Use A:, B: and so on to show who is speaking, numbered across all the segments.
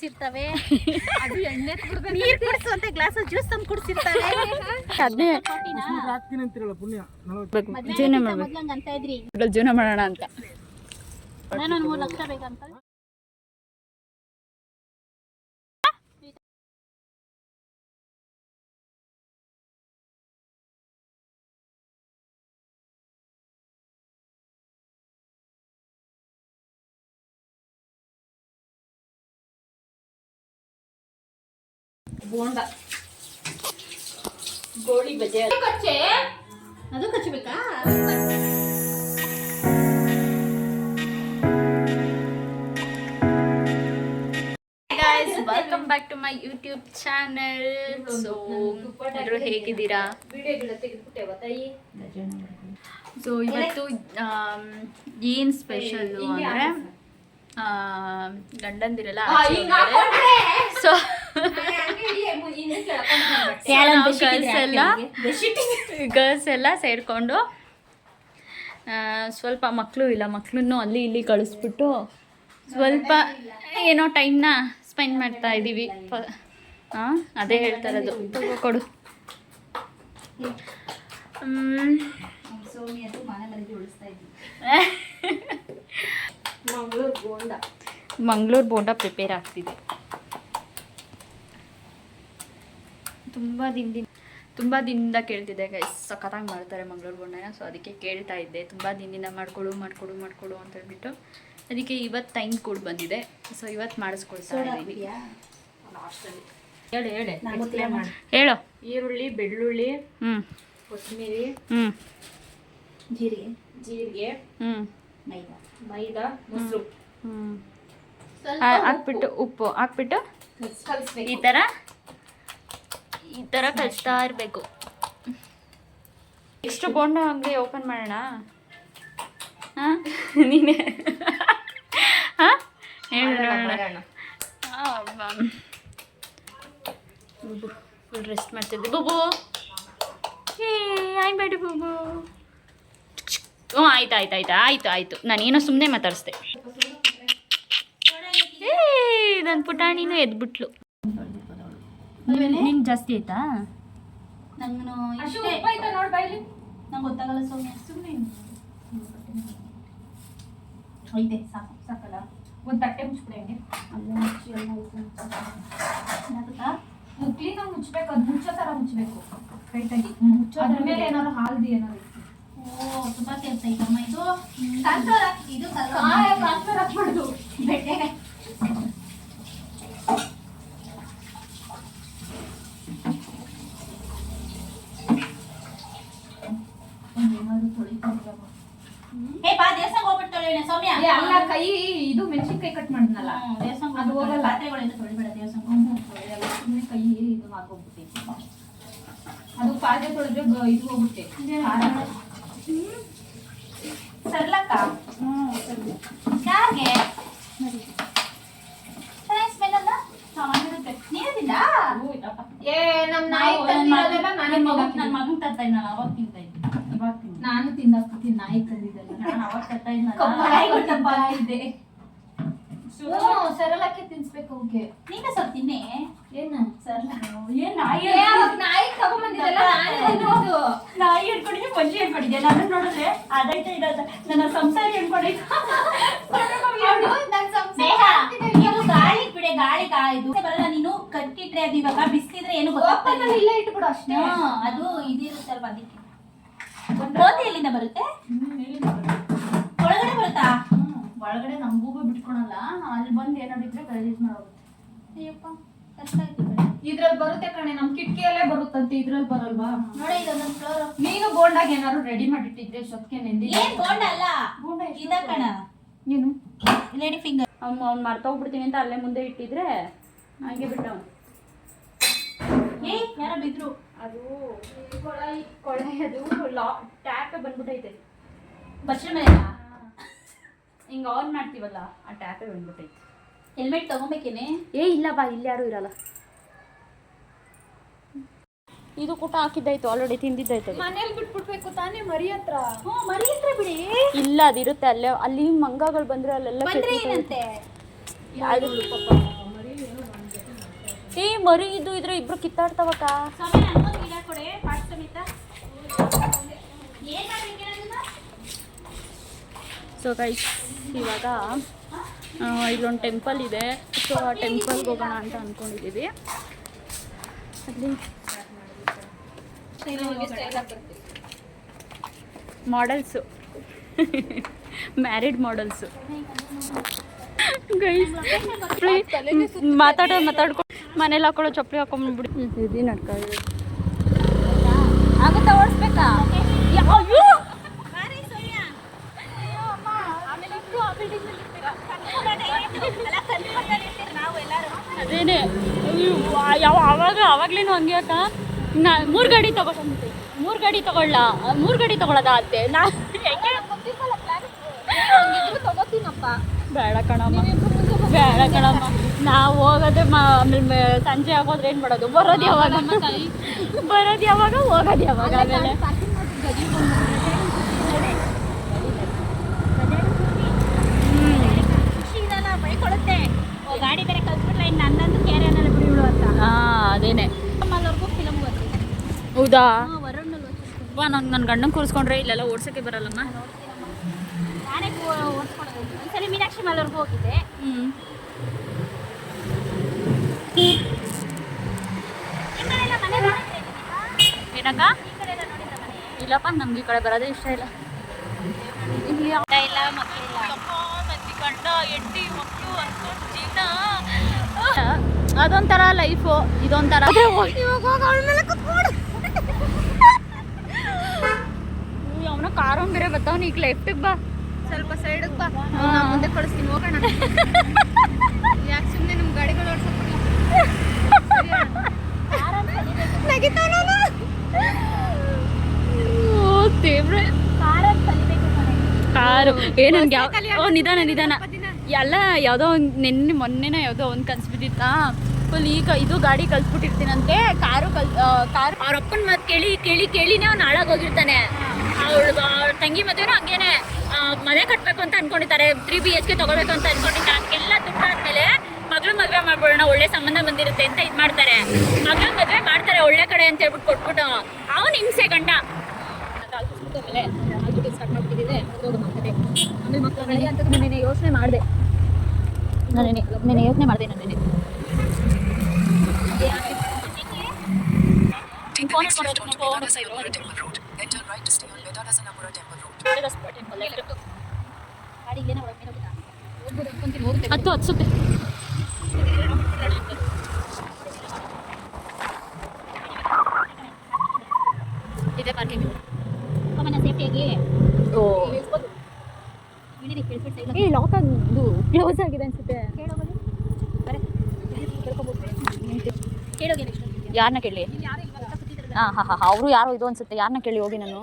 A: ಇರ್ತವೆ ಅದು ಎಣ್ಣೆ ನೀರು ಕುಡಿಸುವಂತ ಗ್ಲಾಸ್ ಜ್ಯೂಸ್ ತಂದು ಕುಡಿಸಿರ್ತಾರೆ. ಅದನ್ನೇ ಜೀವನ ಮಾಡ್ಬೇಕು ಅಂತ ಇದ್ರಿ, ಜೀವನ ಮಾಡೋಣ ಅಂತ. ನಾನು 3 ಲಕ್ಷ ಬೇಕಂತ ಬೋಂಡ ಗೋಳಿ ಬಜೆ ಅದು ಕಚ್ಚಬೇಕಾ? Welcome back to my YouTube channel. So ಎಲ್ಲರೂ ಹೇಗಿದ್ದೀರಾ? ಸೊ ಇವತ್ತು ಏನು ಸ್ಪೆಷಲ್ಲು ಅಂದರೆ ಗಂಡಂದಿರಲ್ಲ ಸೊ ಗರ್ಲ್ಸ್ ಎಲ್ಲ ಸೇರಿಕೊಂಡು ಸ್ವಲ್ಪ ಮಕ್ಕಳು ಇಲ್ಲ ಮಕ್ಕಳನ್ನು ಅಲ್ಲಿ ಇಲ್ಲಿ ಕಳಿಸ್ಬಿಟ್ಟು ಸ್ವಲ್ಪ ಏನೋ ಟೈಮ್ನ ಸ್ಪೆಂಡ್ ಮಾಡ್ತಾ ಇದ್ದೀವಿ. ಅದೇ ಹೇಳ್ತಾ ಇರೋದು. ಕೊಡು. ಮಂಗಳೂರು ಬೋಂಡ ಪ್ರಿಪೇರ್ ಆಗ್ತಿದೆ. ತುಂಬ ದಿನದಿಂದ ಕೇಳ್ತಿದ್ದೆ ಗೈಸ್, ಸಖತ್ತಾಗಿ ಮಾಡ್ತಾರೆ ಮಂಗಳೂರು ಬೋಂಡನ. ಸೊ ಅದಕ್ಕೆ ಕೇಳ್ತಾ ಇದ್ದೆ, ತುಂಬ ದಿನದಿಂದ ಮಾಡ್ಕೊಡು ಅಂತ ಹೇಳ್ಬಿಟ್ಟು. ಅದಕ್ಕೆ ಇವತ್ತು ಟೈಮ್ ಕೂಡ ಬಂದಿದೆ. ಸೊ ಇವತ್ತು ಮಾಡಿಸ್ಕೊಳ್ತಾ ಇದ್ದೀವಿ. ಹೇಳು.
B: ಈರುಳ್ಳಿ, ಬೆಳ್ಳುಳ್ಳಿ, ಕೊತ್ತಂಬರಿ, ಜೀರಿಗೆ, ಮೈದಾ, ಮೊಸರು
A: ಹಾಕ್ಬಿಟ್ಟು ಉಪ್ಪು ಹಾಕ್ಬಿಟ್ಟು ಈ ಥರ ಕಲಿಸ್ತಾ ಇರಬೇಕು. ಎಷ್ಟು ಬೋಂಡ ಅಂಗಡಿ ಓಪನ್ ಮಾಡೋಣ? ನೀನೇ ಹೇಳು. ಫುಲ್ ರೆಸ್ಟ್ ಮಾಡ್ತಿದ್ದೆ ಬೂಬು. ಬೇಡ ಬೂಬು. ಹ್ಞೂ ಆಯ್ತು. ನಾನೇನೋ ಸುಮ್ಮನೆ ಮಾತಾಡಿಸ್ದೆ. ನನ್ನ ಪುಟಾಣಿನೂ ಎದ್ಬಿಟ್ಲು. ನಿಂಗೆ ಜಾಸ್ತಿ ಆಯ್ತಾ? ನಂಗೆ ಗೊತ್ತಾಗಲ್ಲ ಸೌಮ್ಯ. ಸುಮ್ಮನೆ ಐತೆ ಸಾಕಲ್ಲ. ಒಂದು ತಟ್ಟೆ ಮುಚ್ಬಿಡಿ.
B: ಕ್ಲೀನಾಗಿ ಮುಚ್ಚಬೇಕು. ಅದು ಮುಚ್ಚೋ ಥರ ಮುಚ್ಚಬೇಕು ಕೈಟಾಗಿ. ಅದ್ರ ಮೇಲೆ ಏನಾದ್ರು ಹಾಲ್ದಿ ಏನಾದ್ರು.
A: ತುಂಬ ಕೆಲಸ ಐತಮ್ಮ ಇದು. ಕಾನ್ಫ್ಲವರ್ ಹಾಕ್ಬಾರ್ದು ಬೆಟ್ಟೆಗೆ. ಸೌಮ್ಯ
B: ಅಲ್ಲ, ಕೈ ಇದು ಮೆಣಸಿನ್ಕಾಯಿ ಕಟ್ ಮಾಡಿದ್ನಲ್ಲ ಅದು ಹೋಗಲ್ಲ.
A: ಪಾತ್ರೆಗಳಿಂದ ತೊಳಿಬೇಡ ದೇವಸ್ಥಾನ.
B: ಸುಮ್ಮನೆ ಕೈ ಇದು ಹಾಕೋಗ್ಬಿಟ್ಟೈತಿ. ಅದು ಪಾತ್ರೆ ತೊಳೆದ್ರೆ ಇದು ಹೋಗುತ್ತೆ.
A: ಸರ್ಲಕ್ಕ ಯಾರಿಗೆ ಚೆನ್ನಾಗಿ ಸ್ಮೆಲ್ ಅಲ್ಲ? ನೀರದಿಲ್ಲ.
B: ನಮ್ಮ ನಾಯಿ
A: ನನ್ನ ಮಗನ್ ತರ್ತಾ ಇದ್ನಲ್ಲ ಅವಾಗ ತಿಂತಾ ಇದ್ದೆ. ಇವಾಗ
B: ನಾನು ತಿಂದಾಕ್ತೀನಿ. ನಾಯಿ ತಂದಿದ್ದಲ್ಲ,
A: ನಾನು ಅವಾಗ ತರ್ತಾ ಇದ್ದೆ.
B: ಸರಳಕ್ಕೆ ತಿನ್ಸ್ಬೇಕು. ಅವಕ್ಕೆ
A: ನೀನೇ ಸ್ವಲ್ಪ ತಿನ್ನೆ.
B: ಏನು ಸರಳ?
A: ನಾಯಿ ತಗೊಂಡ್ಬಂದಿದ್ದಲ್ಲ, ನಾಯಿ ಹಿಡ್ಕೊಂಡಿದ್ದೆ, ಪಂಚಿ ಹಿಡ್ಕೊಂಡಿದ್ದೆ. ನಾನು ನೋಡಿದ್ರೆ ಅದೈತೆ ಇರೋದು ನನ್ನ ಸಂಸಾರ ಹಿಡ್ಕೊಂಡಿದ್ದು. ಇದು ಗಾಳಿ ಬಿಡೆ, ಗಾಳಿ ಇದು ಬರಲ್ಲ. ನೀನು ಕಟ್ಟಿಟ್ರೆ ಅದು ಇವಾಗ ಬಿಸಿಲಿದ್ರೆ ಏನು ಗೊತ್ತಾಗ್ತಾ
B: ಇಲ್ಲ. ಇಟ್ಬಿಡು ಅಷ್ಟೇ.
A: ಅದು ಇದಿರುತ್ತಲ್ವ ಅದಕ್ಕೆ. ಗೋಧಿ ಎಲ್ಲಿಂದ ಬರುತ್ತೆ? ಒಳಗಡೆ ಬರುತ್ತಾ? ಒಳಗಡೆ ನಮಗೂ ಬಿಟ್ಕೊಳಲ್ಲ. ಅಲ್ಲಿ ಬಂದು ಏನಾದಿದ್ರೆ ಗಲೀಜ್ ಮಾಡೋಗುತ್ತೆ. ಅಯ್ಯಪ್ಪ ಕಷ್ಟ ಆಯ್ತು.
B: ಇದ್ರಲ್ಲಿ ಬರುತ್ತೆ ಕಣೆ, ನಮ್ ಕಿಟಕಿಯಲ್ಲೇ ಬರುತ್ತಂತೆ. ಇದ್ರಲ್ಲಿ ಬರಲ್ವಾ?
A: ನೋಡಿ ಇದೊಂದು ಫ್ಲೋರ್.
B: ನೀನು ಬೋಂಡಾಗ ಏನಾದ್ರು ರೆಡಿ ಮಾಡಿಟ್ಟಿದ್ರೆ ಸೊಕ್ಕೆ ನೆಂದಿ.
A: ಏನ್ ಬೋಂಡ ಅಲ್ಲ,
B: ಬೋಂಡ
A: ಇದ ಕಣ.
B: ಏನು
A: ಲೇಡಿ ಫಿಂಗರ್.
B: ಅವ್ನು ಮರ್ತೋಗ್ಬಿಡ್ತೀನಿ ಅಂತ ಅಲ್ಲೇ ಮುಂದೆ ಇಟ್ಟಿದ್ರೆ ಹಾಗೆ ಬಿಟ್ಟವನು.
A: ಯಾರ ಬಿದ್ರು?
B: ಅದು ಕೊಳೆ ಅದು ಟ್ಯಾಪ್ ಬಂದ್ಬಿಟ್ಟೈತೆ.
A: ಬಚ್ಚಲ ಮೇಲೆ
B: ಹಿಂಗೆ ಆನ್ ಮಾಡ್ತೀವಲ್ಲ, ಆ ಟ್ಯಾಪೇ ಬಂದ್ಬಿಟ್ಟೈತೆ.
A: ಹೆಲ್ಮೆಟ್ ತಗೊಬೇಕೇನೆ?
B: ಇಲ್ಲ ಬಾ, ಇಲ್ಲಿ ಯಾರು ಇರಲ್ಲ. ಇದು ಕೂಟ ಹಾಕಿದ್ದಾಯ್ತು, ಆಲ್ರೆಡಿ ತಿಂದಿದ್ದಾಯ್ತು.
A: ಮನೇಲಿ ಬಿಟ್ಬಿಡ್ಬೇಕು ತಾನೇ ಮರಿ ಹತ್ರ. ಮರಿ ಹತ್ರ ಬಿಡಿ. ಇಲ್ಲ ಅದಿರುತ್ತೆ ಅಲ್ಲೇ, ಅಲ್ಲಿ ಮಂಗಗಳು ಬಂದ್ರೆ ಅಲ್ಲೆಲ್ಲ
B: ಏನಂತೆ
A: ಏ ಮರಿ ಇದು ಇದ್ರೆ ಇಬ್ರು ಕಿತ್ತಾಡ್ತಾವಕ್ಕ. ಸೊ ಗೈಸ್ ಇವಾಗ ಇಲ್ಲೊಂದು ಟೆಂಪಲ್ ಇದೆ, ಸೊ ಆ ಟೆಂಪಲ್ಗೆ ಹೋಗೋಣ ಅಂತ ಅಂದ್ಕೊಂಡಿದ್ದೀವಿ. ಅಲ್ಲಿ ಮಾಡೆಲ್ಸು ಮ್ಯಾರಿಡ್ ಮಾಡೆಲ್ಸು ಗೈಸ್ ಮಾತಾಡ್ಕೊಂಡು ಮನೇಲಿ ಹಾಕೊಳ್ಳೋ ಚಪ್ಪಲಿ ಹಾಕೊಂಡ್ಬಿಡಿ. ಇದು ನಡ್ಕ ಆಗುತ್ತಾ ಓಡಿಸ್ಬೇಕಾ? ಅದೇನೆ ಅವಾಗ್ಲೇನು ಹಂಗೆ ಅಕ್ಕ. 3 ಗಾಡಿ ತಗೊಂಡ್ಬಿಟ್ಟೆ, 3 ಗಾಡಿ ತಗೊಳ್ಳೋದ ಅತ್ತೆ. ಬೇಡ ಕಣಮ್ಮ, ನಾವು ಹೋಗೋದೇ ಆಮೇಲೆ ಸಂಜೆ ಆಗೋದ್ರೆ ಏನು ಮಾಡೋದು? ಬರೋದು ಯಾವಾಗ ಹೋಗೋದು ಯಾವಾಗ? ಆಮೇಲೆ
B: ಗಾಡಿ ಬೇರೆ ಕಲ್ಸ್ಬಿಟ್ರೆ ಇನ್ನು ನನ್ನಂತೂ ಕೇರ್ ಏನಾರ ಬಿಡಿಗಳು ಅಂತ.
A: ಅದೇನೆ.
B: ಫಿಲಮ್
A: ಹೌದಾ?
B: ವರುಣ್
A: ನನ್ನ ಗಂಡನ ಕೂರಿಸ್ಕೊಂಡ್ರೆ ಇಲ್ಲೆಲ್ಲ ಓಡ್ಸೋಕ್ಕೆ ಬರಲ್ಲಮ್ಮ.
B: ನಾನೇ ಓಡಿಸ್ಕೊಡೋದು. ಒಂದ್ಸರಿ ಮೀನಾಕ್ಷಿ ಮಾಲ್ವರೆಗೂ ಹೋಗಿದ್ದೆ.
A: ಏನಕ್ಕ? ಇಲ್ಲಪ್ಪ, ನಮ್ಗೆ ಈ ಕಡೆ ಬರೋದೇ ಇಷ್ಟ ಇಲ್ಲ.
B: ಇಲ್ಲ ಮಕ್ಕಳಿಲ್ಲ,
A: ಗಂಡ ಹೆಂಡತಿ ಮಕ್ಕಳು ಅನ್ಕೊಂಡು ಜೀವನ ಅದೊಂಥರ ಲೈಫು, ಇದೊಂಥರ. ಅವನ ಕಾರೊಂದು ಬೇರೆ ಬರ್ತಾವ. ಈಗ ಲೆಫ್ಟಿಗೆ ಬಾ,
B: ಸ್ವಲ್ಪ ಸೈಡಿಗೆ ಬಾ, ಮುಂದೆ ಕಳಿಸ್ತೀನಿ, ಹೋಗೋಣ. ಯಾಕೆ ಸುಮ್ಮನೆ ನಮ್ಮ ಗಾಡಿಗಳು ಓಡಿಸೋಕೆ
A: ಕಾರು ಏನಂಗೆ ನಿಧಾನ ಎಲ್ಲ ಯಾವುದೋ ಒಂದು ಮೊನ್ನೆನ ಯಾವುದೋ ಒಂದು ಕನ್ಸು ಬಿದ್ದಿತ್ತಾ ಫುಲ್. ಈಗ ಇದು ಗಾಡಿ ಕಲ್ಸ್ಬಿಟ್ಟಿರ್ತೀನಂತೆ, ಕಾರು ಅವ್ರ ಅಪ್ಪನ ಮಾತು ಕೇಳಿನೇ ಅವ್ನು ಹಾಳಾಗೋಗಿರ್ತಾನೆ. ಅವಳ ತಂಗಿ ಮದುವೆನೂ ಹಂಗೇನೆ, ಮನೆ ಕಟ್ಟಬೇಕು ಅಂತ ಅನ್ಕೊಂಡಿರ್ತಾರೆ, 3 BHK ತಗೋಬೇಕು ಅಂತ ಅನ್ಕೊಂಡಿರ್ತಾರೆ. ಅದಕ್ಕೆಲ್ಲ ದುಡ್ಡಾದ್ಮೇಲೆ ಮಗಳು ಮದುವೆ ಮಾಡ್ಬಿಡೋಣ, ಒಳ್ಳೆ ಸಂಬಂಧ ಬಂದಿರುತ್ತೆ ಅಂತ ಇದು ಮಾಡ್ತಾರೆ. ಮಗಳು ಮದುವೆ ಮಾಡ್ತಾರೆ ಒಳ್ಳೆ ಕಡೆ ಅಂತ ಹೇಳ್ಬಿಟ್ಟು ಕೊಟ್ಬಿಟ್ಟು ಅವನು ಹಿಂಸೆ ಗಂಡ. ಆಮೇಲೆ ಯೋಚನೆ ಮಾಡಿದೆ ನಾನು ಹತ್ತು ಹತ್ಸುತ್ತೆ. ಇದೆ ಪಾರ್ಕಿಂಗ್.
B: ಸೇಫ್ಟಿಯಾಗಿ
A: ಲಾಕ್ ಅದು ಕ್ಲೋಸ್ ಆಗಿದೆ ಅನ್ಸುತ್ತೆ. ಯಾರನ್ನ ಕೇಳಿ? ಹಾಂ ಅವರು ಯಾರೋ ಇದು ಅನ್ಸುತ್ತೆ. ಯಾರನ್ನ ಕೇಳಿ ಹೋಗಿ ನಾನು.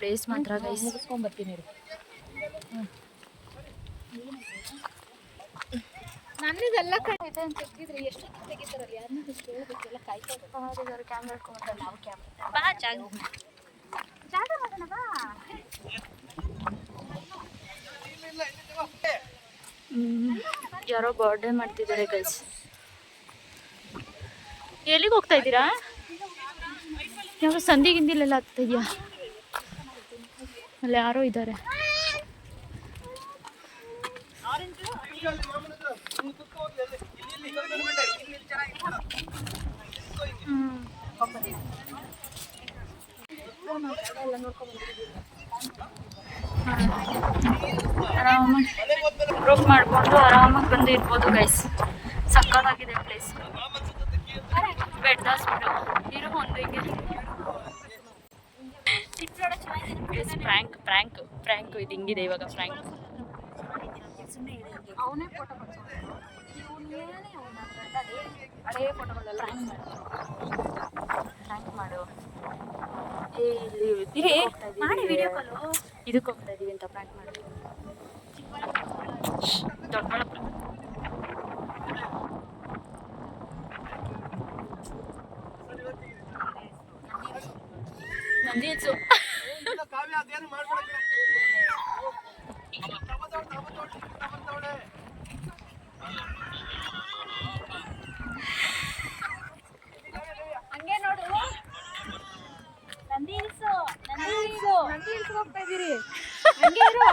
A: ಪ್ಲೇಸ್ ಮಾತ್ರ ಮುಗಿಸ್ಕೊಂಡ್ಬರ್ತೀನಿ.
B: ನನ್ನದೆಲ್ಲ ಇದೆ ಅಂತ ತೆಗಿದ್ರೆ ಎಷ್ಟು ತೆಗಿತಾರಲ್ಲ, ಯಾರನ್ನ ಕೇಳಬೇಕೆಲ್ಲ ಕಾಯ್ತಾರೆ. ಕ್ಯಾಮ್ರಾ ಇಟ್ಕೊಂಡ್ರೆ ನಾವು ಕ್ಯಾಮ್ರಾ ಬಾ ಜಾಗ ಮಾಡೋಣ ಬಾ.
A: ಯಾರೋ ಬರ್ಡೇ ಮಾಡ್ತಿದ್ದಾರೆ ಗೈಸ್. ಎಲ್ಲಿಗೆ ಹೋಗ್ತಾ ಇದ್ದೀರಾ? ಯಾವ ಸಂಧಿಗಿಂದಿಲೆಲ್ಲ ಆಗ್ತಾ ಇದೆಯಾ? ಅಲ್ಲಿ ಯಾರೋ ಇದ್ದಾರೆ. ಆರಾಮಾಗಿ ರೂಮ್ ಮಾಡಿಕೊಂಡು ಆರಾಮಾಗಿ ಬಂದು ಇರ್ಬೋದು ಗೈಸ್. ಸಕ್ಕತ್ತಾಗಿದೆ ಪ್ಲೇಸ್. ಬೆಡ್ ಹಾಸ್ಪಿಟಲ್ ಇರೋ ಒಂದು ಹಿಂಗೆ ಫ್ರ್ಯಾಂಕ್ ಇದು ಹಿಂಗಿದೆ ಇವಾಗ. ಫ್ರ್ಯಾಂಕ್
B: ಅವನೇ ಫೋಟೋ ಹಳೇ ಫೋಟೋಗಳೆಲ್ಲ
A: ಫ್ರ್ಯಾಂಕ್ ಮಾಡು.
B: ಮಾಡಿ ವಿಡಿಯೋ ಕಾಲು.
A: ಇದಕ್ಕೆ ಹೋಗ್ತಾ ಇದೀವಿ ಅಂತ ಫ್ರ್ಯಾಂಕ್ ಮಾಡಿ. ದೊಡ್ಡಬಳ್ಳಾಪುರ ರೀಲ್ಸು.
B: ಹಂಗೆ ನೋಡು ನಂದಿ ಹಿಲ್ಸು ಹೋಗ್ತಾ ಇದೀರಿ. ಹಂಗೆ ಇರು.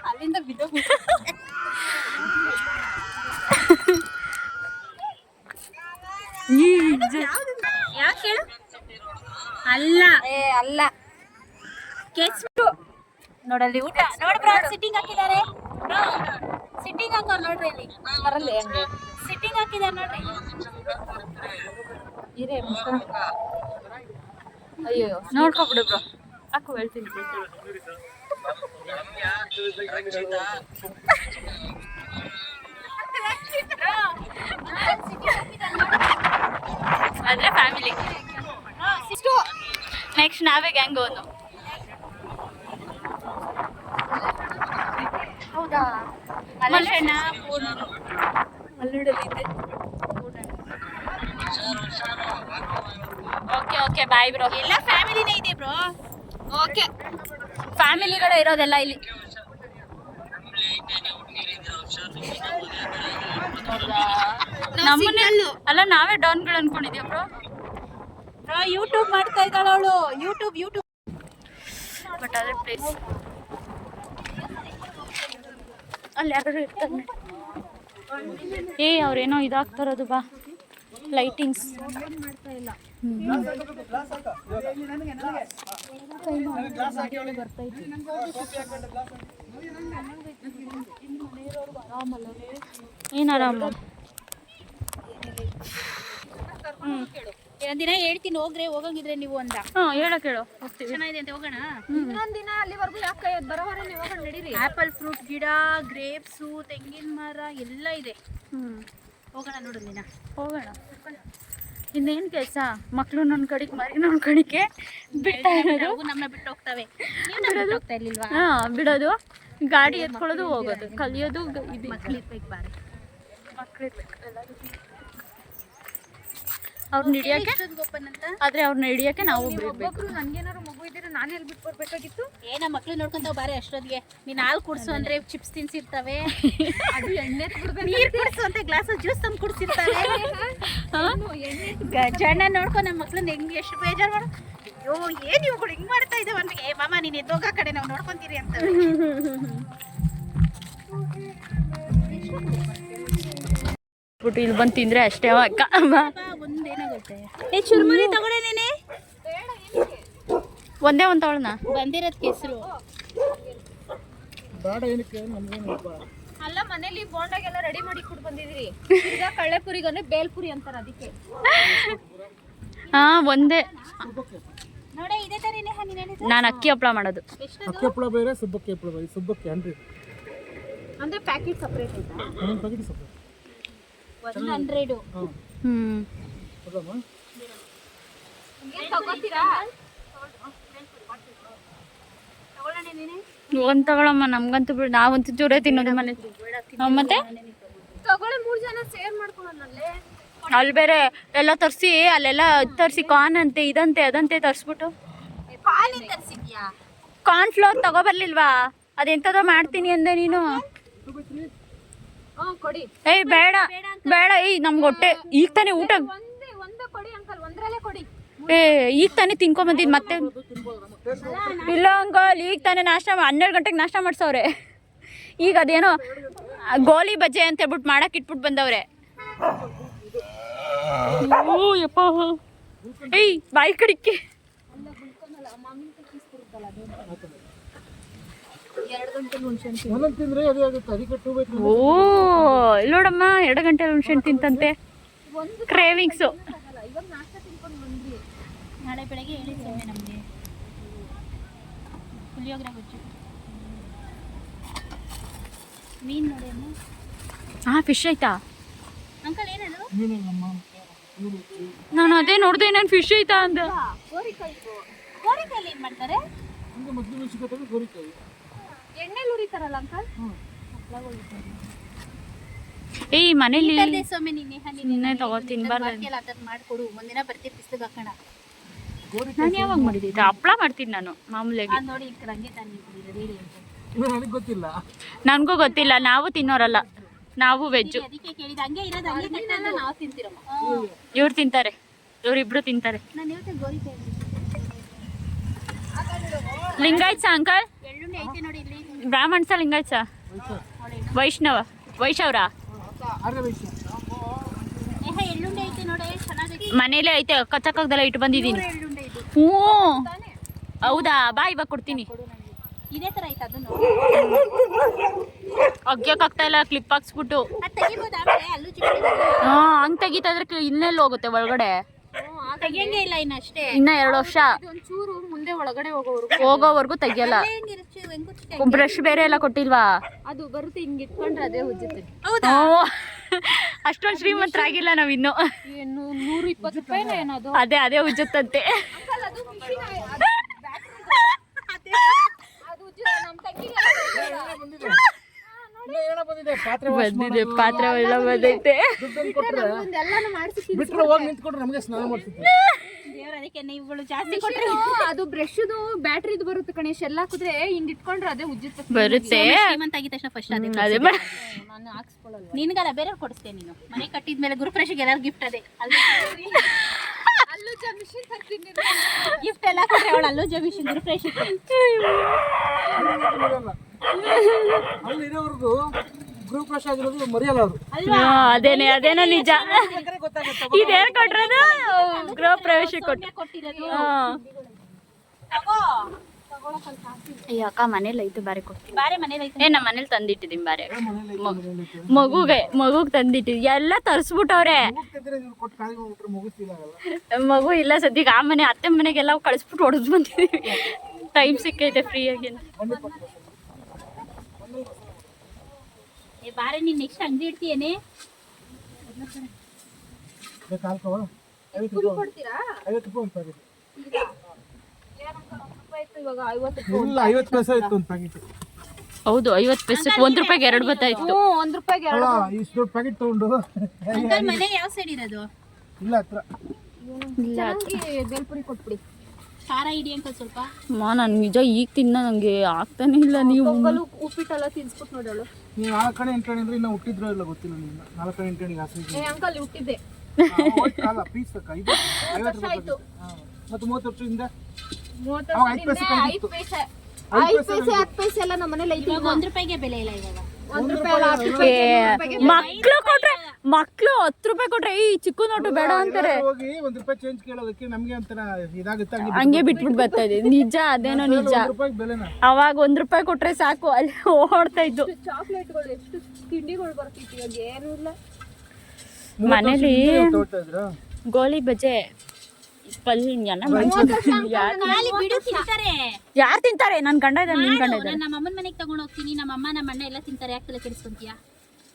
B: ಅಲ್ಲಿಂದ ಬಿದ್ದೋಗ್ಬಿಟ್ಟು ಯಾಕೆ ಹೇಳು? ಅಲ್ಲ ಕೆಚ್ಬಿಟ್ಟು ನೋಡಲ್ಲಿ ಊಟ ನೋಡಿ ಬ್ರೋ, ಸಿಟ್ಟಿಂಗ್ ಹಾಕಿದ್ದಾರೆ. ಸಿಟ್ಟಿಂಗ್ ಹಾಕೋ ನೋಡ್ರಿ, ಇಲ್ಲಿ ಬರಲ್ಲ ಹಂಗೆ ಸಿಟ್ಟಿಂಗ್ ಹಾಕಿದ್ದಾರೆ ನೋಡ್ರಿ. ಇರೇ
A: ಅಯ್ಯೋ ನೋಡ್ಕೊಬಿಡು ಬ್ರೋ, ಹಾಕು ಹೇಳ್ತೀನಿ. ಆದ್ರೆ ಫ್ಯಾಮಿಲಿ ನೆಕ್ಸ್ಟ್ ನಾವೇ ಗ್ಯಾಂಗ್ ಒಂದು.
B: ಹೌದಾ?
A: ಮಲ್ಲೇಶಣ್ಣ ಓಕೆ ಓಕೆ ಬಾಯ್ ಬ್ರೋ.
B: ಎಲ್ಲ ಫ್ಯಾಮಿಲಿನೇ ಇದೆ ಬ್ರೋ.
A: ಓಕೆ ಫ್ಯಾಮಿಲಿಗಳೇ ಇರೋದೆಲ್ಲ ಇಲ್ಲಿ. ನಮ್ಮನ್ನೇ ಅಲ್ಲ ನಾವೇ ಡೌನ್ಗಳು ಅನ್ಕೊಂಡಿದ್ಯಾ ಬ್ರೋ.
B: ಯೂಟ್ಯೂಬ್ ಮಾಡ್ತಾ ಇದ್ದಾಳ ಅವಳು. ಯೂಟ್ಯೂಬ್
A: ಬಟ್ ಅದೇ ಪ್ಲೇಸ್ ಅಲ್ಲಿ ಯಾರು ಇರ್ತಾರೆ. ಅವ್ರೇನೋ ಇದಾಗ್ತಾರದು ಬಾ ಲೈಟಿಂಗ್ಸ್. ಏನ್ ಆರಾಮ.
B: ದಿನ ಹೇಳ್ತೀನಿ ಹೋಗಂಗಿದ್ರೆ ನೀವು ಅಂದ.
A: ಹೇಳಕ್ ಹೇಳು, ಹೋಗ್ತೀವಿ.
B: ಚೆನ್ನಾಗಿದೆ ಅಂತ ಹೋಗೋಣ. ಇನ್ನೊಂದ್ ದಿನ ಅಲ್ಲಿವರೆಗೂ ಯಾಕೆ ಬರೋವರ ನೀವು ಹೋಗೋಣ ನಡೀರಿ. ಆಪಲ್ ಫ್ರೂಟ್ ಗಿಡ, ಗ್ರೇಪ್ಸು, ತೆಂಗಿನ ಮರ ಎಲ್ಲ ಇದೆ. ಹೋಗೋಣ ನೋಡೋಣ ದಿನ.
A: ಹೋಗೋಣ. ಇನ್ನೇನು ಕೆಲಸ, ಮಕ್ಕಳು ನನ್ನ ಕಡೆಗೆ ಮರಿ ನನ್ನ ಕಡೆಗೆ ಬಿಡ್ತಾ ಇರೋದು.
B: ನಮ್ಮನ್ನ ಬಿಟ್ಟು ಹೋಗ್ತವೆ. ಬಿಡೋದು ಹೋಗ್ತಾ ಇರ್ಲಿಲ್ವಾ?
A: ಬಿಡೋದು, ಗಾಡಿ ಎತ್ಕೊಳ್ಳೋದು, ಹೋಗೋದು, ಕಲಿಯೋದು. ಇದು
B: ಮಕ್ಳು ಇರ್ಬೇಕು ಬಾರಿ.
A: ಮಕ್ಳು ಇರ್ಬೇಕು ಅವ್ರನ್ನ ಹಿಡಿಯೋಕೆ. ಆದ್ರೆ ಅವ್ರನ್ನ ಹಿಡಿಯೋಕೆ ನಾವು ಬಿಡ್ಬೇಕು.
B: ನನ್ಗೇನಾದ್ರು ಮಗು ಇದ್ರೆ ನಾನು ಎಲ್ಲಿ ಬಿಟ್ಟು ಬರ್ಬೇಕಾಗಿತ್ತು. ನಮ್ಮ ಮಕ್ಳು ನೋಡ್ಕೊಂತಾವ ಬಾರಿ ಅಷ್ಟೊತ್ತಿಗೆ. ನೀನ್ ಹಾಲು ಕುಡ್ಸು ಅಂದ್ರೆ ಚಿಪ್ಸ್ ತಿನ್ಸಿರ್ತವೆ. ಅದು ಎಣ್ಣೆ ನೀರು ಕುಡ್ಸು ಅಂತ ಗ್ಲಾಸ್ ಜ್ಯೂಸ್ ತಂದು ಕುಡ್ಸಿರ್ತಾರೆ. ಗಜಣ್ಣ ನೋಡ್ಕೊ ನಮ್ಮ ಮಕ್ಳನ್ನ ಹೆಂಗ್ ಎಷ್ಟು ಬೇಜಾರು ಮಾಡು. ಅಯ್ಯೋ ಏನ್ ಇವುಗಳು ಹಿಂಗ್ ಮಾಡ್ತಾ ಇದ್ದಾವ ಅಂದ್ರೆ, ಏ ಮಾಮ ನೀನ್ ಎದ್ದೋಗ ಕಡೆ ನಾವು ನೋಡ್ಕೊಂತೀರಿ ಅಂತ.
A: ಬಿಟ್ಟು ಇಲ್ಲಿ ಬಂದು ತಿಂದ್ರೆ ಅಷ್ಟೇ ಅಕ್ಕ.
B: ಒಂದೇನಾಗುತ್ತೆ. ಚುರುಮುರಿ ತಗೊಳ್ಳೇನೇನೆ.
A: ಒಂದೇ ಒಂದು ತಗೊಳ್ಳೋಣ.
B: ಬಂದಿರೋದ್ ಕೆಸರು ಅಲ್ಲ, ಮನೇಲಿ ಬೋಂಡಾಗೆಲ್ಲ ರೆಡಿ ಮಾಡಿ ಕೊಟ್ಟು ಬಂದಿದ್ದೀರಿ. ಈಗ ಕಳ್ಳೆಪುರಿಗೆ ಅಂದ್ರೆ ಬೇಲ್ಪುರಿ ಅಂತಾರ, ಅದಕ್ಕೆ.
A: ಒಂದೇ
B: ನೋಡೇ ಇದೇ ತಾನೇನೆ.
A: ನಾನು ಅಕ್ಕಿ ಹಪ್ಪಳ ಮಾಡೋದು.
C: ಅಕ್ಕಿ ಹಪ್ಪಳ ಬೇರೆ, ಸುಬ್ಬಕ್ಕಿ ಹಪ್ಪಳ ಬೇರೆ. ಸುಬ್ಬಕ್ಕಿ
B: ಅಂದ್ರೆ ಪ್ಯಾಕೆಟ್ ಸಪ್ರೇಟ್ ಐತಾ?
C: Packet separate
B: 100. ತಗೋತೀರಾ?
A: ಒಂದ್ ತಗೊಳಮ್ಮ, ನಮ್ಗಂತೂ ಬಿಡು, ನಾವಂತೂ ಚೂರೇ ತಿನ್ನೋದು ಮನೆ. ಮತ್ತೆ
B: ತಗೊಳ್ಳಿ, 3 ಜನ ಶೇರ್ ಮಾಡ್ಕೊಳ್ಳೋಣಲ್ಲೇ.
A: ಅಲ್ಲಿ ಬೇರೆ ಎಲ್ಲ ತರಿಸಿ, ಅಲ್ಲೆಲ್ಲ ತರಿಸಿ ಕಾರ್ನ್ ಅಂತೆ, ಇದಂತೆ ಅದಂತೆ ತರಿಸ್ಬಿಟ್ಟು. Corn flour ತಗೋಬರ್ಲಿಲ್ವಾ? ಅದೆಂತದ ಮಾಡ್ತೀನಿ ಅಂದೆ ನೀನು.
B: ಕೊಡಿ.
A: ಏಯ್ ಬೇಡ ಬೇಡ, ನಮ್ಗೆ ಹೊಟ್ಟೆ ಈಗ ತಾನೇ ಊಟ.
B: ಒಂದೇ ಕೊಡಿ ಅಂಕಲ್, ಒಂದ್ರಲ್ಲೇ ಕೊಡಿ.
A: ಈಗ ತಾನೇ ತಿನ್ಕೊಂಬಂದಿದ್ ಮತ್ತೆ. ಇಲ್ಲ ಅಂಕಲ್, ಈಗ ತಾನೇ ನಾಷ್ಟ 12 ಗಂಟೆಗೆ ನಾಷ್ಟ ಮಾಡ್ಸವ್ರೆ. ಈಗ ಅದೇನೋ ಗೋಲಿ ಬಜ್ಜೆ ಅಂತ ಹೇಳ್ಬಿಟ್ಟು ಮಾಡಕ್ ಇಟ್ಬಿಟ್ಟು ಬಂದವ್ರೆ. ಯಪ್ಪ, ಏಯ್ ಬಾಯಿ ಕಡಿಕೆ. ಓ ನೋಡಮ್ಮ, 2 ಗಂಟೆ ಹುಣ್ಸೆಹಣ್ಣು ತಿಂತಂತೆ. ಕ್ರೇವಿಂಗ್ಸು.
B: ನಾಳೆ ಬೆಳಗ್ಗೆ ಹೇಳಿದ್ದೆ ನಮಗೆ ಪುಳಿಯೋಗರೆ ಗೊಜ್ಜು. ಮೀನು ನೋಡಿ ಅಮ್ಮ.
A: ಫಿಶ್ ಆಯ್ತಾ
B: ಅಂಕಲ್? ಏನದು?
A: ನಾನು ಅದೇ ನೋಡ್ದೆ, ನಾನು ಫಿಶ್ ಐತಾ ಅಂದ.
B: ಗೋರಿಕಾಯಿ ಏನ್ ಮಾಡ್ತಾರೆ? ಎಣ್ಣೆಲಿ ಉರಿತಾರಲ್ಲ ಅಂಕಲ್.
A: ಏಯ್ ಮನೇಲಿ
B: ಸೊಮ್ಮೆ ನಿನ್ನೆ
A: ನಿನ್ನೆ ತಗೋ ತಿನ್ಬಾರ್ದು.
B: ಮಾಡ್ಕೊಡು ಮುಂದಿನ ಬರ್ತೀವಿ ಬಿಸ್ಲಿಗೆ ಹಾಕೋಣ.
A: ನಾನು ಯಾವಾಗ ಮಾಡಿದ್ದೆ ಹಪ್ಳ ಮಾಡ್ತೀನಿ ನಾನು ಮಾಮೂಲಿಯಾಗಿ.
B: ನೋಡಿ ಹಂಗೆ ತಾನೆ ರೆಡಿ
C: ಇನ್ನು ನನಗೆ ಗೊತ್ತಿಲ್ಲ.
A: ನನಗೂ ಗೊತ್ತಿಲ್ಲ, ನಾವು ತಿನ್ನೋರಲ್ಲ, ನಾವು ವೆಜ್ಜು.
B: ಅದಕ್ಕೆ ಕೇಳಿದ ಹಂಗೆ ಇರೋದು ಹಂಗೆ ಕಟ್ಟಲ್ಲ ನಾವು ತಿಂತಿರಮ್ಮ.
A: ಇವ್ರು ತಿಂತಾರೆ, ಇವರಿಬ್ರು ತಿಂತಾರೆ.
B: ನಾನು ಹೇಳ್ತೇನೆ ಗೋರಿ
A: ಲಿಂಗಾಯತ್ಸ ಅಂಕಲ್?
B: ಎಳ್ಳುಂಡೆ ಐತೆ ನೋಡಿ ಇಲ್ಲಿ.
A: ಬ್ರಾಹ್ಮಣ್ಸ ಲಿಂಗಾಯತ್ಸ? ವೈಷ್ಣವ ವೈಶವ್ರ?
C: ಆರ್ಯ ವೈಶ್ಯ.
B: ಎಳ್ಳುಂಡೆ ಐತೆ ನೋಡಿ ಚೆನ್ನಾಗೈತೆ.
A: ಮನೇಲೆ ಐತೆ, ಕಚ್ಚಕ್ಕಾಗ್ದೆಲ್ಲ ಇಟ್ಟು ಬಂದಿದ್ದೀನಿ.
B: ಎಳ್ಳುಂಡೆ ಇದು
A: ಹ್ಞೂ ಹೌದಾ, ಬಾ ಇವಾಗ ಕೊಡ್ತೀನಿ.
B: ಇದೇ ತರ ಐತೆ ಅದು
A: ಅಗ್ಯಕ್ಕಾಗ್ತಾ ಇಲ್ಲ, ಕ್ಲಿಪ್ ಹಾಕ್ಸ್ಬಿಟ್ಟು.
B: ಅದು ತೆಗಿಬೋದು ಆಮೇಲೆ ಅಲ್ಲೂ ಚಿಕ್ಕ
A: ಹಂಗೆ ತೆಗಿತಾ ಇದ್ರೆ ಇನ್ನೆಲ್ಲಿ ಹೋಗುತ್ತೆ ಒಳಗಡೆ?
B: ತೆಗಿಯಂಗೆ ಇಲ್ಲ ಇನ್ನು ಅಷ್ಟೇ.
A: ಇನ್ನ 2 ವರ್ಷ
B: ಒಂಚೂರು ಮುಂದೆ ಒಳಗಡೆ
A: ಹೋಗೋವರೆಗೂ ತೆಗಿಯಲ್ಲ. ಬ್ರಷ್ ಬೇರೆ ಎಲ್ಲ ಕೊಟ್ಟಿಲ್ವಾ?
B: ಅದು ಬರುತ್ತೆ ಹಿಂಗೆ ಇಟ್ಕೊಂಡ್ರೆ ಅದೇ ಉಜ್ಜುತ್ತೆ.
A: ಅಷ್ಟೊಂದು ಶ್ರೀಮಂತರಾಗಿಲ್ಲ ನಾವಿನ್ನು.
B: 120 ರೂಪಾಯಿನ ಏನದು?
A: ಅದೇ ಉಜ್ಜುತ್ತಂತೆ.
C: ಬಂದಿದೆ ಪಾತ್ರೆ
A: ಬಂದಿದೆ, ಪಾತ್ರೆ ಎಲ್ಲ ಬಂದೈತೆ.
B: ಎಲ್ಲಾನು ಮಾಡಿಸಿ
C: ಬಿಟ್ರೆ ಹೋಗಿ ನಿಂತ್ಕೊಂಡ್ರೆ ನಮಗೆ ಸ್ನಾನ ಮಾಡ್ತಿದ್ವಿ.
B: ದೇವ್ರ ಅದಕ್ಕೆ ನೀವುಗಳು ಜಾಸ್ತಿ ಕೊಟ್ರೆ ಅದು ಬ್ರಷ್ದು ಬ್ಯಾಟ್ರಿದು ಬರುತ್ತೆ ಕಣೇಶ್. ಎಲ್ಲ ಕುದ್ರೆ ಹಿಂಗ್ ಇಟ್ಕೊಂಡ್ರೆ ಅದೇ ಉಜ್ಜುತ್ತೆ
A: ಬರುತ್ತೆ.
B: ಶ್ರೀಮಂತ ಆಗಿದ ತಕ್ಷಣ ಫಸ್ಟ್ ಅದೇ
A: ಅದೇ
B: ನಾನು ಹಾಕ್ಸ್ಕೊಳ್ಳಲ್ಲ. ನಿನ್ಗಲ್ಲ ಬೇರೆಯವ್ರು ಕೊಡಿಸ್ತೇನೆ. ನೀನು ಮನೆ ಕಟ್ಟಿದ್ಮೇಲೆ ಗುರುಪ್ರವೇಶಕ್ಕೆ ಎಲ್ಲರೂ ಗಿಫ್ಟ್ ಅದೇ ಅಲ್ಲೂ ಮಿಷಿನ್ ಗಿಫ್ಟ್ ಎಲ್ಲ ಕೊಟ್ರೆ ಅವಳು ಅಲ್ಲೂ ಮಿಷಿನ್ ಗುರುಪ್ರವೇಶಕ್ಕೆ.
C: ಅಲ್ಲಿ ಇರೋವರೆಗೂ ಗ್ರೂಪ್ ರಶ್ ಆಗಿರೋದು ಮರೆಯಲ್ಲ ಅವರು.
A: ಅದೇನೋ ನಿಜ. ಇದೇನ್ ಕೊಟ್ರದು? ಗೃಹ ಪ್ರವೇಶ
B: ಕೊಟ್ಟಿರೋದು.
A: ಅಯ್ಯೋ ಅಕ್ಕ, ಮನೇಲಿ ಐತೆ ಬಾರೆ ಕೊಡ್ತೀನಿ.
B: ಬಾರೆ ಮನೇಲಿ ಐತೆ.
A: ನಮ್ಮ ಮನೇಲಿ ತಂದಿಟ್ಟಿದ್ದೀನಿ ಬಾರೆ. ಮಗುಗೆ ತಂದಿಟ್ಟಿದ್ದೀನಿ. ಎಲ್ಲ ತರಿಸ್ಬಿಟ್ಟವ್ರೆ. ಮಗು ಇಲ್ಲ ಸದ್ಯಕ್ಕೆ. ಆ ಮನೆ ಅತ್ತೆ ಮನೆಗೆಲ್ಲ ಕಳಿಸ್ಬಿಟ್ಟು ಹೊಡೆದು ಬಂದಿದ್ದೀವಿ. ಟೈಮ್ ಸಿಕ್ಕೈತೆ ಫ್ರೀಯಾಗಿ.
B: ಬಾರೆ ನೀನ್ ನೆಕ್ಸ್ಟ್ ಅಂಗಡಿ ಇಡ್ತೀಯೇನೆ? ಕೊಡ್ತೀರಾ?
C: 50 ಪೈಸೆ ಇತ್ತು ಒಂದು ಪ್ಯಾಕೆಟ್.
A: ಹೌದು, 50 ಪೈಸೆಗೆ 1 ರೂಪಾಯಿಗೆ 2 ಬತ್ತಾಯಿತ್ತು.
B: 1 ರೂಪಾಯಿಗೆ
C: ಇಷ್ಟು ದೊಡ್ಡ ಪ್ಯಾಕೆಟ್ ತಗೊಂಡು
B: ಮನೆ ಯಾವ ಸೈಡ್ ಇರೋದು?
C: ಇಲ್ಲ ಹತ್ರ
B: ಬೇಲ್ಪುರಿ ಕೊಟ್ಬಿಡಿ. ಖಾರ ಇಡಿ ಅಂಕಲ್ ಸ್ವಲ್ಪ.
A: ನಾನು ನಿಜ ಈಗ ನಂಗೆ ಆಗ್ತಾನೆ ಇಲ್ಲ. ನೀವು
B: ಉಪ್ಪಿಟ್ಟೆಲ್ಲ ತಿನ್ಸ್ಬಿಟ್ಟು ನೋಡೋಳು.
C: ನೀವು 4 ಕಡೆ 8 ಕಡೆ ಅಂದ್ರೆ ಇನ್ನ ಹುಟ್ಟಿದ್ರೋ ಇಲ್ಲ ಗೊತ್ತಿಲ್ಲ. ನಿಮ್ಗೆ 4 ಕಡೆ 8 ಕಡೆಗೆ ಹಾಕಿ
B: ಅಂಕಲ್ ಹುಟ್ಟಿದ್ದೆ
C: ಪೀಸ್ 50 ಆಯ್ತು. ಮತ್ತೆ 30 ವರ್ಷದಿಂದ
B: 5 ಪೈಸೆ 10 ಪೈಸೆ ಎಲ್ಲ ನಮ್ಮ ಮನೇಲಿ ಐತಿ. 1 ರೂಪಾಯಿಗೆ ಬೆಲೆ ಇಲ್ಲ ಇವಾಗ. 1 ರೂಪಾಯಿ
A: ಮಕ್ಳು ಕೊಟ್ರೆ, ಮಕ್ಳು 10 ರೂಪಾಯಿ ಕೊಟ್ರೆ ಈ ಚಿಕ್ಕ ನೋಟು ಬೇಡ ಅಂತಾರೆ.
C: ಹೋಗಿ 1 ರೂಪಾಯಿ ಚೇಂಜ್ ಕೇಳೋದಕ್ಕೆ ನಮ್ಗೆ ಒಂಥರ ಇದಾಗುತ್ತೆ.
A: ಹಂಗೆ ಬಿಟ್ಬಿಟ್ಟು ಬರ್ತಾ ಇದೆ. ನಿಜ, ಅದೇನೋ ನಿಜ.
C: 1 ರೂಪಾಯಿ ಬೆಲೆನಾ?
A: ಅವಾಗ 1 ರೂಪಾಯಿ ಕೊಟ್ರೆ ಸಾಕು, ಅಲ್ಲಿ ಓಡ್ತಾ ಇದ್ದು.
B: ಚಾಕ್ಲೇಟ್ಗಳು ಎಷ್ಟು ತಿಂಡಿಗಳು ಬರ್ತಿತ್ತು, ಇವಾಗ ಏನೂ ಇಲ್ಲ.
A: ಮನೇಲಿ
C: ತೋಟ ಇದ್ರ
A: ಗೋಳಿ ಬಜೆ ಪಲ್ಯ ಯಾರು ತಿಂತಾರೆ? ನನ್ ಗಂಡ ಇದ್ದಾನೆ, ನಿನ್ ಗಂಡ ಇದ್ದಾನೆ.
B: ನಮ್ಮ ಅಮ್ಮನ ಮನೆಗೆ ತಗೊಂಡು ಹೋಗ್ತೀನಿ. ನಮ್ಮ ಅಮ್ಮ ನಮ್ಮ ಅಣ್ಣ ಎಲ್ಲ ತಿಂತಾರೆ. ಯಾಕೆ ಕೆಡಿಸ್ಕೊಂತೀಯ?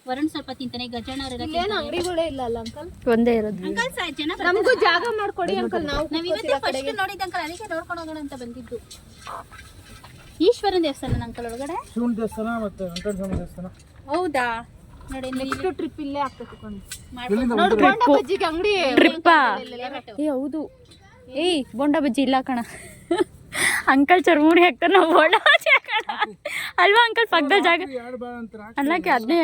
B: ವರುಣ್ ಸ್ವಲ್ಪ ತಿಂತಾನೆ, ಗಜಣ್ಣವರೆಲ್ಲ ಅಂಗಡಿಗಳೇ ಇಲ್ಲ ಅಲ್ಲ ಅಂಕಲ್?
A: ಒಂದೇ ಇರೋದು
B: ಅಂಕಲ್. ಜನ ನಮಗೂ ಜಾಗ ಮಾಡ್ಕೊಡಿ ಅಂಕಲ್. ನಾವು ಇವತ್ತೇ ಫಸ್ಟ್ ನೋಡಿದ ಅಂಕಲ್, ಅದಕ್ಕೆ ನೋಡ್ಕೊಂಡು ಹೋಗೋಣ ಅಂತ ಬಂದಿದ್ದು. ಈಶ್ವರನ ದೇವಸ್ಥಾನ ಅಂಕಲ್ ಒಳಗಡೆ.
C: ಶಿವನ ದೇವಸ್ಥಾನ ಮತ್ತೆ ವೆಂಕಟೇಶ್ವರ ದೇವಸ್ಥಾನ.
B: ಹೌದಾ? ನೋಡಿ ನೆಕ್ಸ್ಟ್ ಟ್ರಿಪ್ ಇಲ್ಲೇ ಆಗ್ತದೆ
C: ಬಜ್ಜಿಗೆ
B: ಅಂಗಡಿ.
A: ಟ್ರಿಪ್ಪಾ? ಏ ಹೌದು. ಏಯ್ ಬೋಂಡ ಬಜ್ಜಿ ಇಲ್ಲ ಕಣ. ಅಂಕಲ್ ಚರ್ಮುರಿ ಹಾಕ್ತಾರೆ, ನಾವು ಬೋಂಡ ಬಜ್ಜಿ ಹಾಕೋಣ ಅಲ್ವಾ ಅಂಕಲ್? ಪಕ್ಕದ ಜಾಗ ಅಲ್ಲಕ್ಕೆ ಅದನ್ನೇ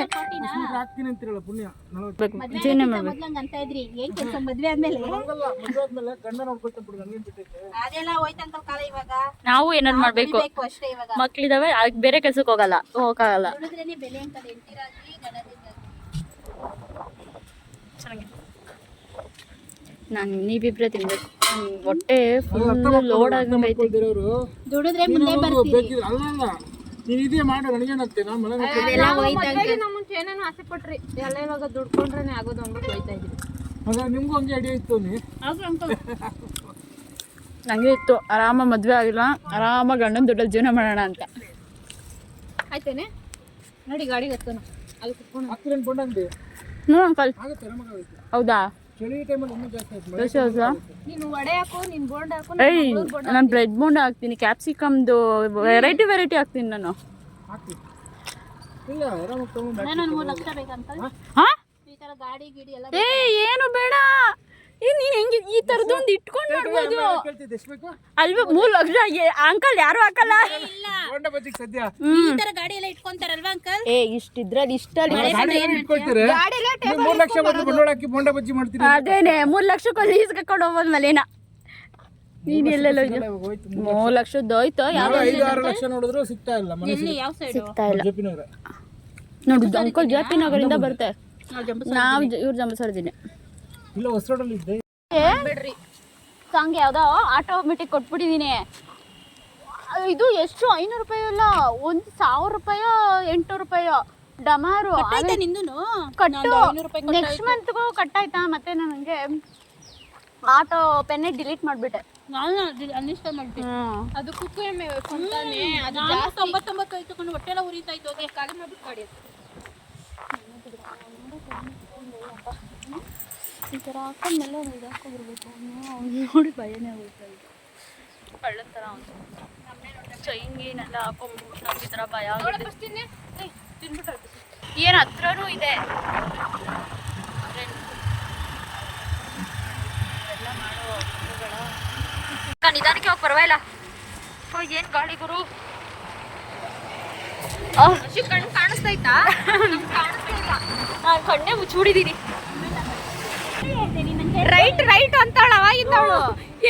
C: ಹಾಕ್ತೀನಿ ಅಂತಿರಲ್ಲ ಪುಣ್ಯ.
A: ಜೀವನ ಮಾಡ್ಬೇಕು.
B: ಮೊದ್ಲಂಗ ಅಂತ ಇದ್ರಿ. ಏನ್ ಕೆಲಸ ಮದ್ವೆ ಆದ್ಮೇಲೆ
C: ಗಂಡ ನೋಡ್ಕೊಳ್ತಾ ಬಿಡು, ನನಗೇನ್ ಬಿಟ್ಟೈತೆ.
B: ಅದೆಲ್ಲ ಹೋಯ್ತಂಕಲ್ ಕಾಲ. ಇವಾಗ
A: ನಾವು ಏನಾದ್ರು ಮಾಡ್ಬೇಕು.
B: ಅಷ್ಟೇ. ಇವಾಗ
A: ಮಕ್ಳಿದಾವೆ, ಅದಕ್ಕೆ ಬೇರೆ ಕೆಲ್ಸಕ್ಕೆ ಹೋಗಕ್ಕಾಗಲ್ಲ.
B: ದುಡಿದ್ರೇನೆ ಬೆಲೆ ಅಂಕಲ್. ಎಂಟಿರಾಗಿ
A: ನಾನು ನೀವಿಬ್ರೆ ತಿನ್ಬೇಕು. ಹೊಟ್ಟೆ ಫುಲ್ ಲೋಡ್ ಆಗೈತೆ.
B: ದುಡಿದ್ರೆ ಮುಂದೆ ಬರ್ತೀವಿ.
C: ಅಲ್ಲ ನೀನ್ ಇದೇ ಮಾಡು, ನನಗೇನಂತೆ. ನಾನು ಮನೆ
B: ಮುಂಚೆ ಏನೇನೋ ಆಸೆ ಪಟ್ರಿ. ಎಲ್ಲ ಇವಾಗ ದುಡ್ಕೊಂಡ್ರೆ ಆಗೋದು ಅಂದ್ಬಿಟ್ಟು ಹೋಯ್ತಾ ಇದ್ರಿ.
C: ಹಾಗಾದ್ರೆ ನಿಮ್ಗೂ ಹಂಗೆ ಐಡಿಯಾ ಇತ್ತು.
A: ನಂಗೆ ಇತ್ತು, ಆರಾಮ ಮದ್ವೆ ಆಗಿಲ್ಲ, ಆರಾಮ ಗಂಡನ ದುಡ್ಡಲ್ಲಿ ಜೀವನ ಮಾಡೋಣ ಅಂತ.
B: ಆಯ್ತೇನೆ ನೋಡಿ, ಗಾಡಿಗೆ ಹತ್ತೋಣ. ಅಲ್ಲಿ ಕುತ್ಕೊಂಡು
C: ಹಾಕ್ತಿರೇನು ಕೊಂಡಂಗೆ?
A: ಹ್ಞೂ ಅಂಕಲ್.
C: ಆಗುತ್ತೆ, ನಮಗಾಗುತ್ತೆ.
A: ಹೌದಾ?
C: ಚಳಿ ಟೈಮಲ್ಲಿ ಇನ್ನೂ ಜಾಸ್ತಿ ಆಯ್ತು.
B: ನೀನು ವಡೆ ಹಾಕು, ನೀನು ಬೋಂಡ ಹಾಕು.
A: ಏಯ್, ನಾನು ಬ್ರೆಡ್ ಬೋಂಡ ಹಾಕ್ತೀನಿ, ಕ್ಯಾಪ್ಸಿಕಮ್ದು ವೆರೈಟಿ ಹಾಕ್ತೀನಿ ನಾನು.
C: ಹಾಕ್ತೀನಿ. ಇಲ್ಲ ಆರಾಮಾಗಿ ತಗೊಂಡು
B: ನಾನು 3 ಲಕ್ಷ ಬೇಕಂತ
A: ಹಾ
B: ಈ ತರ ಗಾಡಿ ಗಿಡಿ ಎಲ್ಲ
A: ಏ ಏನು ಬೇಡ ನೀನ್ ಹೆಂಗೆ ಈ ತರದೊಂದು ಇಟ್ಕೊಂಡ್ ಮಾಡ್ಬೋದು
C: ಕೇಳ್ತಿದ್ದೆ ಎಷ್ಟು ಬೇಕು
A: ಅಲ್ವಾ 3 ಲಕ್ಷ ಅಂಕಲ್ ಯಾರು ಹಾಕಲ್ಲ
B: ಇಲ್ಲ
C: ಬೋಂಡ ಬಜ್ಜಿಗೆ ಸದ್ಯ
B: ಈ ತರ ಗಾಡಿ ಎಲ್ಲ ಇಟ್ಕೊಂತಾರಲ್ವಾ ಅಂಕಲ್
A: ಏ ಇಷ್ಟಿದ್ರಲ್ಲಿ ಇಷ್ಟಲ್ಲಿ
C: ಗಾಡಿ ಏನು ಇಟ್ಕೊಳ್ತೀರಿ 3 ಲಕ್ಷ ಬಂದು ಬಂಡವಾಳ ಹಾಕಿ ಬೋಂಡ ಬಜ್ಜಿ ಮಾಡ್ತೀರಿ
A: ಅದೇನೆ 3 ಲಕ್ಷಕ್ಕೆ ಲೀಸ್ ಕರ್ಕೊಂಡು ಹೋಗೋದು ಮಲೇನ ನೀನ್ ಎಲ್ಲೆಲ್ಲ
C: ಹೋಯ್ತು
A: 3 ಲಕ್ಷದ್ದು ಹೋಯ್ತು
C: ನಾವು 5-6 ಲಕ್ಷ ನೋಡಿದ್ರು ಸಿಗ್ತಾ ಇಲ್ಲ ಮನೆ
B: ಎಲ್ಲಿ ಯಾವ ಸೈಡ್
A: ಸಿಗ್ತಾ ಇಲ್ಲ
C: ಜೆಪಿ ನಗರ
A: ನೋಡು ಅಂಕಲ್ ಜೆ ಪಿ ನಗರಿಂದ ಬರ್ತಾರೆ ನಾವು ಇವ್ರು ಜಂಬಸರ್ದಿನಿ
C: ಇಲ್ಲ ಹೊಸರೋಡಲ್ಲಿ ಇದ್ದೆ
B: ಬಿಡ್ರಿ
A: ಹಂಗೆ ಯಾವ್ದೋ ಆಟೋಮೆಟಿಕ್ ಕೊಟ್ಬಿಟ್ಟಿದ್ದೀನಿ ಇದು ಎಷ್ಟು 500 ರೂಪಾಯಿ ಅಲ್ಲ 1,000 ರೂಪಾಯೋ 800 ರೂಪಾಯೋ ಡಮಾರು
B: ಆಯ್ತಾ ನಿಂದುನು
A: ಕಟ್ಟು
B: 500 ರೂಪಾಯಿ
A: ನೆಕ್ಸ್ಟ್ ಮಂತ್ಗೂ ಕಟ್ಟಾಯ್ತಾ ಮತ್ತೆ ನನಗೆ ಆಟೋ ಪೆನ್ನೇ ಡಿಲೀಟ್ ಮಾಡಿಬಿಟ್ಟೆ
B: ನಾನು ಅನ್ಇನ್ಸ್ಟಾಲ್ ಮಾಡ್ತೀನಿ ಅದು ಕುಕ್ಕುಮೆ ಕೊಂತಾನೆ ಅದು ಜಾಸ್ತಿ 99 ತಗೊಂಡು ಹೊಟ್ಟೆ ಎಲ್ಲ ಉರಿತಾ ಇತ್ತು ಹೋಗಿ ಖಾಲಿ ಮಾಡ್ಬಿಟ್ಟು ಗಾಡಿ
A: ಈ ಥರ ಹಾಕೊಂಡ್ಮೇಲೆ ಇದು ಹಾಕೊಂಡ್ಬರ್ಬೇಕು ನೋಡಿ ಭಯನೇ ಆಗುತ್ತೆ ಇದು ಕಳ್ಳನ ಥರ ಅವನು ಚೈನ್ ಗೀನೆಲ್ಲ ಹಾಕೊಂಡ್ಬಿಟ್ಟು ನನಗೆ ಈ ಥರ ಭಯ ಆಗುತ್ತೆ ಏನು ಹತ್ರನೂ ಇದೆ ಎಲ್ಲ ಮಾಡೋ ನಿಧಾನಕ್ಕೆ ಹೋಗಿ ಪರವಾಗಿಲ್ಲ ಏನು ಗಾಳಿ ಗುರು
B: ಕಣ್ಣು ಕಾಣಿಸ್ತೈತಾ
A: ನಾನು ಕಣ್ಣೇ ಮುಚ್ಚಿಬಿಟ್ಟಿದ್ದೀನಿ
B: ರೈಟ್ ಅಂತಾಳವ ಇದ್ದವಳು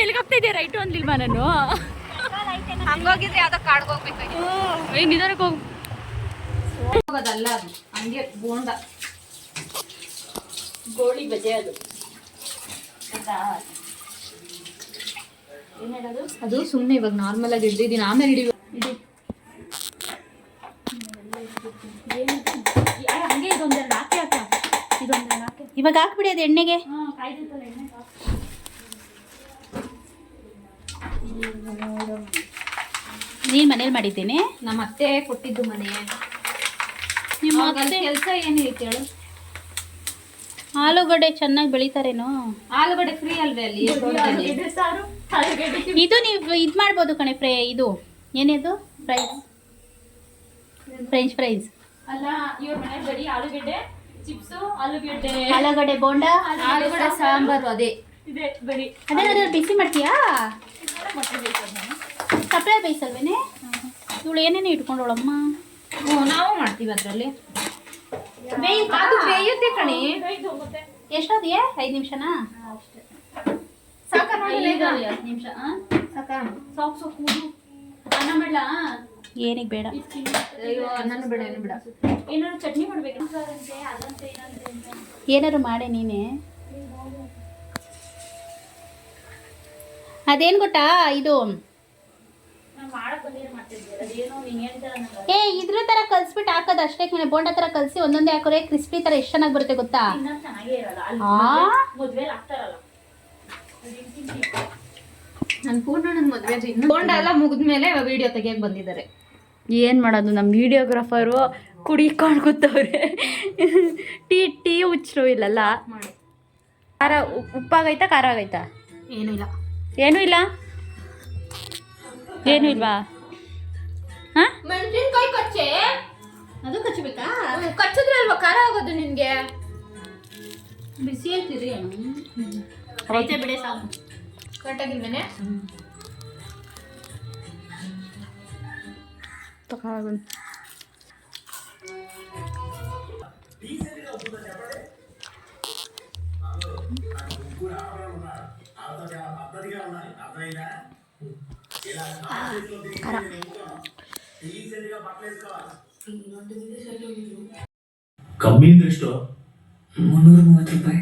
A: ಎಲ್ಲಿಗೋಗ್ತಿದ್ದೆ ರೈಟು ಅಂದಿಲ್ವಾ ನಾನು
B: ಹಂಗೋಗಿದ್ರೆ ಯಾವ್ದೋ ಕಾಡ್ಗೆ ಹೋಗ್ಬೇಕಾಗಿತ್ತು
A: ನಿಧಾನಕ್ಕೆ ಹೋಗಿ
B: ಹೋಗೋದಲ್ಲ ಅದು ಹಂಗೆ ಬೋಂಡ
A: ಗೋಳಿ ಬಜೆ ಅದು ಏನೇಳೋದು
B: ಅದು ಸುಮ್ಮನೆ ಇವಾಗ ನಾರ್ಮಲ್ ಆಗಿ ಹಿಡಿದಿದ್ದೀನಿ ಆಮೇಲೆ ಹಿಡಿಬೇಕು
A: ಹಂಗೆ ಇದೊಂದೆರಡು ಹಾಕಿ ಹಾಕ ಇದೊಂದೆರಡು ಹಾಕಿ
B: ಇವಾಗ ಹಾಕ್ಬಿಡಿ ಅದು ಎಣ್ಣೆಗೆ
A: ಕಾಯ್ದಿತ್ತಲ್ಲ ಎಣ್ಣೆ
B: ನೀನು ಮನೇಲಿ ಮಾಡಿದ್ದೇನೆ
D: ನಮ್ಮ ಅತ್ತೆ ಕೊಟ್ಟಿದ್ದು ಮನೆ
B: ನಿಮ್ಮ
D: ಕೆಲಸ ಏನಿರುತ್ತೆ ಹೇಳು
B: ಆಲೂಗಡ್ಡೆ ಚೆನ್ನಾಗಿ ಬೆಳಿತಾರೇನೋ
D: ಆಲೂಗಡ್ಡೆ ಫ್ರೀ ಅಲ್ವೇ ಅಲ್ಲಿ ತೋಟದಲ್ಲಿ?
A: ಸಾರು ಆಲೂಗಡ್ಡೆ
B: ಇದು ನೀವು ಇದು ಮಾಡ್ಬೋದು ಕಣೆ ಇದು ಏನಿದು ಫ್ರೆಂಚ್ ಫ್ರೈಸ್
A: ಅಲ್ಲ ಇವ್ರ ಮನೆ ಬರೀ ಆಲೂಗಡ್ಡೆ ಚಿಪ್ಸು ಆಲೂಗಡ್ಡೆ
B: ಆಲೂಗಡ್ಡೆ ಬೋಂಡ
D: ಆಲೂಗಡ್ಡೆ ಸಾಂಬಾರು ಅದೇ
A: ಇದೆ ಬರೀ
B: ಅದೇನಾದ್ರೂ ಬಿಸಿ ಮಾಡ್ತೀಯಾ
A: ಮೊಟ್ಟೆ ಬೇಯಿಸೋದು ನಾನು
B: ಸಪ್ರೇಟ್ ಬೇಯಿಸಲ್ವೇನೆ ಇವಳು ಏನೇನು ಇಟ್ಕೊಂಡವಳಮ್ಮ
D: ನಾವು ಮಾಡ್ತೀವಿ ಅದರಲ್ಲಿ
B: ಬೇಯುತ್ತಾ?
D: ಅದು ಬೇಯುತ್ತೆ ಕಣಿ
A: ಬೇಯ್ದು ಹೋಗುತ್ತೆ
B: ಎಷ್ಟೊತ್ತಿಗೆ 5 ನಿಮಿಷನಾ
A: ಅಷ್ಟೇ
D: ಸಾಕ ನೋಡಿ
B: 10 ನಿಮಿಷ
D: ಸಾಕ
A: ಸಾಕು ಕೂಡು ಅನ್ನ ಮಾಡ್ಲಾ
B: ಏನಿಗೆ ಬೇಡ
D: ಅಯ್ಯೋ ನಾನು ಬಿಡ ಏನು ಬಿಡ
A: ಏನಾದ್ರು ಚಟ್ನಿ ಮಾಡ್ಬೇಕು ಅದಂತೆ ಅದಂತೆ ಇದಂತೆ ಅಂತ
B: ಏನಾದ್ರು ಮಾಡೆ ನೀನೆ ಅದೇನು ಗೊತ್ತಾ ಇದು
A: ನಾನು ಮಾಡಕ್ ಬಂದಿರೋ ಮಾಡ್ತಿದ್ದೆ ಅದೇನೋ ನೀನು ಹೇಳ್ತಾರ ನಂಗೆ
B: ಇದ್ರ ತರ ಕಲ್ಸ್ಬಿಟ್ಟು ಹಾಕೋದು ಅಷ್ಟೇ ಕಣೆ ಬೋಂಡ ತರ ಕಲ್ಸಿ ಒಂದೊಂದೇ ಹಾಕೋರೆ ಕ್ರಿಸ್ಪಿ ತರ ಎಷ್ಟು ಚೆನ್ನಾಗಿ ಬರುತ್ತೆ ಗೊತ್ತಾ
A: ತಿನ್ನೋದು ಚೆನ್ನಾಗೇ ಇರಲ್ಲ ಅಲ್ಲಿ ಮದ್ವೆಲಿ ಹಾಕ್ತಾರಲ್ಲ
D: ನನ್ನ ಪೂರ್ಣಣ್ಣನ ಮದುವೆ ಇನ್ನು ಬೋಂಡ ಎಲ್ಲ ಮುಗಿದ್ಮೇಲೆ ವಿಡಿಯೋ ತೆಗಿಯಕ್ಕೆ ಬಂದಿದ್ದಾರೆ
A: ಏನು ಮಾಡೋದು ನಮ್ಮ ವಿಡಿಯೋಗ್ರಾಫರು ಕುಡಿಕೊಂಡು ಕೂತವ್ರೆ ಟೀ ಹುಚ್ಚರು ಇಲ್ಲಲ್ಲ
D: ಮಾಡಿ
A: ಖಾರ ಉಪ್ಪಾಗೈತಾ ಖಾರ ಆಗೈತಾ
D: ಏನೂ ಇಲ್ಲ
A: ಏನೂ ಇಲ್ಲ ಏನೂ ಇಲ್ವಾ ಹಾಂ
D: ಮೆಣಸಿನ್ಕಾಯಿ ಕಚ್ಚೆ
B: ಅದು ಕಚ್ಚಬೇಕಾ
D: ಕಚ್ಚಿದ್ರೆ ಅಲ್ವಾ ಖಾರ ಆಗೋದು ನಿನಗೆ
B: ಬಿಸಿ ಹೇಳ್ತೀರಿ ಐತೆ ಬಿಡೆ ಸಾಕು
D: ಕರೆಕ್ಟಾಗಿಲ್ವೇನೆ
A: ತಗೊಂಡು
E: ಕಮ್ಮಿ ಅಂದ್ರೆ ಎಷ್ಟು?
C: 330 ರೂಪಾಯಿ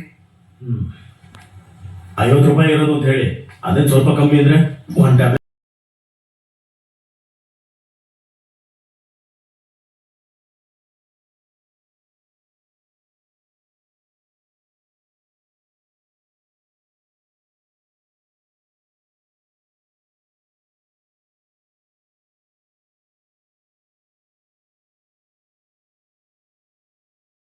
E: 50 ರೂಪಾಯಿ ಇರೋದು ಅಂತ ಹೇಳಿ ಅದೇನು ಸ್ವಲ್ಪ ಕಮ್ಮಿ ಅಂದ್ರೆ 1 ಟ್ಯಾಬ್ಲೆಟ್